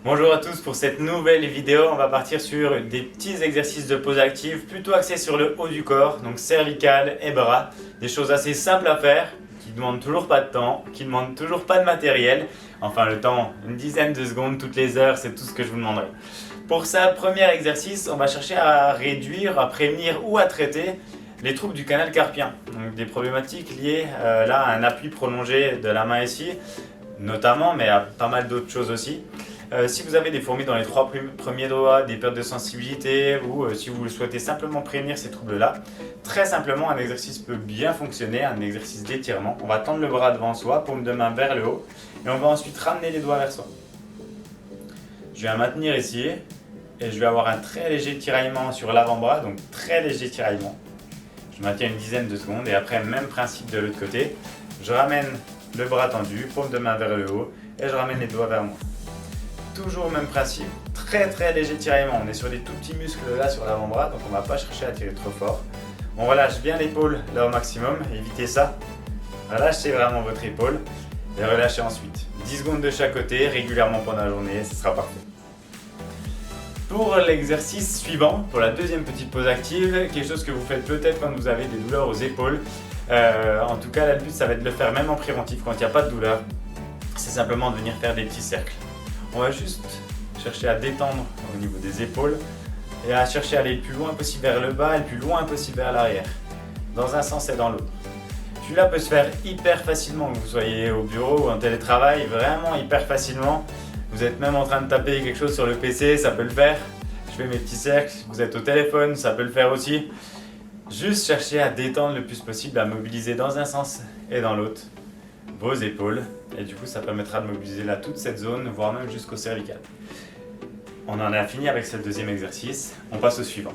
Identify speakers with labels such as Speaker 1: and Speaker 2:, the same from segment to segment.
Speaker 1: Bonjour à tous, pour cette nouvelle vidéo, on va partir sur des petits exercices de pose active plutôt axés sur le haut du corps, donc cervical et bras. Des choses assez simples à faire, qui ne demandent toujours pas de temps, qui ne demandent toujours pas de matériel. Enfin le temps, une dizaine de secondes toutes les heures, c'est tout ce que je vous demanderai. Pour ça, premier exercice, on va chercher à réduire, à prévenir ou à traiter les troubles du canal carpien. Donc des problématiques liées là, à un appui prolongé de la main ici, notamment, mais à pas mal d'autres choses aussi. Si vous avez des fourmis dans les 3 premiers doigts, des pertes de sensibilité ou si vous souhaitez simplement prévenir ces troubles-là, très simplement un exercice peut bien fonctionner, un exercice d'étirement. On va tendre le bras devant soi, paume de main vers le haut et on va ensuite ramener les doigts vers soi. Je vais maintenir ici et je vais avoir un très léger tiraillement sur l'avant-bras, donc très léger tiraillement. Je maintiens une dizaine de secondes et après, même principe de l'autre côté, je ramène le bras tendu, paume de main vers le haut et je ramène les doigts vers moi. Toujours le même principe, très léger tiraillement. On est sur des tout petits muscles là sur l'avant-bras, donc on ne va pas chercher à tirer trop fort. On relâche bien l'épaule là au maximum, évitez ça. Relâchez vraiment votre épaule et relâchez ensuite. 10 secondes de chaque côté, régulièrement pendant la journée, ce sera parfait. Pour l'exercice suivant, pour la deuxième petite pause active, quelque chose que vous faites peut-être quand vous avez des douleurs aux épaules. En tout cas, le but, ça va être de le faire même en préventif quand il n'y a pas de douleur. C'est simplement de venir faire des petits cercles. On va juste chercher à détendre au niveau des épaules et à chercher à aller le plus loin possible vers le bas et le plus loin possible vers l'arrière, dans un sens et dans l'autre. Celui-là peut se faire hyper facilement, que vous soyez au bureau ou en télétravail, vraiment hyper facilement. Vous êtes même en train de taper quelque chose sur le PC, ça peut le faire. Je fais mes petits cercles, vous êtes au téléphone, ça peut le faire aussi. Juste chercher à détendre le plus possible, à mobiliser dans un sens et dans l'autre vos épaules. Et du coup, ça permettra de mobiliser là toute cette zone, voire même jusqu'au cervical. On en a fini avec ce deuxième exercice. On passe au suivant.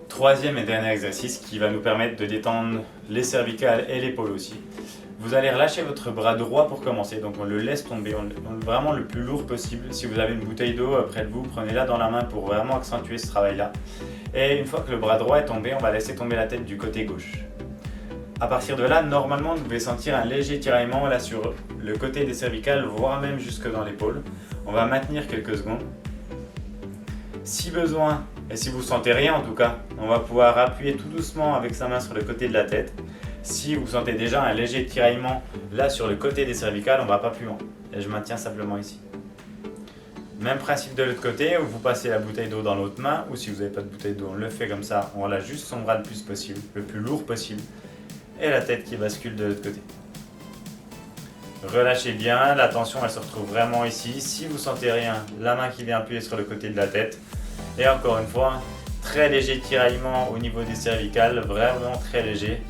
Speaker 1: Troisième et dernier exercice qui va nous permettre de détendre les cervicales et l'épaule aussi. Vous allez relâcher votre bras droit pour commencer. Donc on le laisse tomber, vraiment le plus lourd possible. Si vous avez une bouteille d'eau près de vous, prenez-la dans la main pour vraiment accentuer ce travail-là. Et une fois que le bras droit est tombé, on va laisser tomber la tête du côté gauche. À partir de là, normalement, vous devez sentir un léger tiraillement là sur le côté des cervicales, voire même jusque dans l'épaule. On va maintenir quelques secondes. Si besoin, et si vous sentez rien en tout cas, on va pouvoir appuyer tout doucement avec sa main sur le côté de la tête. Si vous sentez déjà un léger tiraillement là sur le côté des cervicales, on ne va pas plus loin. Et je maintiens simplement ici. Même principe de l'autre côté, où vous passez la bouteille d'eau dans l'autre main, ou si vous n'avez pas de bouteille d'eau, on le fait comme ça. On relâche juste son bras le plus possible, le plus lourd possible. Et la tête qui bascule de l'autre côté. Relâchez bien, la tension elle se retrouve vraiment ici. Si vous sentez rien, la main qui vient appuyer sur le côté de la tête. Et encore une fois, très léger tiraillement au niveau des cervicales, vraiment très léger.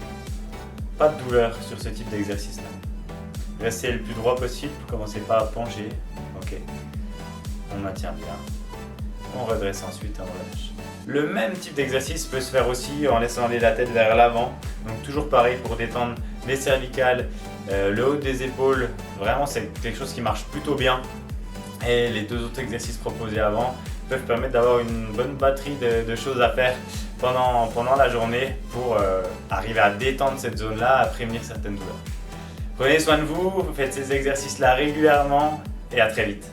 Speaker 1: Pas de douleur sur ce type d'exercice là. Restez le plus droit possible, commencez pas à pencher. Ok. On maintient bien. On redresse ensuite, on relâche. Le même type d'exercice peut se faire aussi en laissant aller la tête vers l'avant. Donc toujours pareil pour détendre les cervicales, le haut des épaules. Vraiment c'est quelque chose qui marche plutôt bien. Et les deux autres exercices proposés avant peuvent permettre d'avoir une bonne batterie de choses à faire pendant la journée pour arriver à détendre cette zone-là, à prévenir certaines douleurs. Prenez soin de vous, faites ces exercices-là régulièrement et à très vite.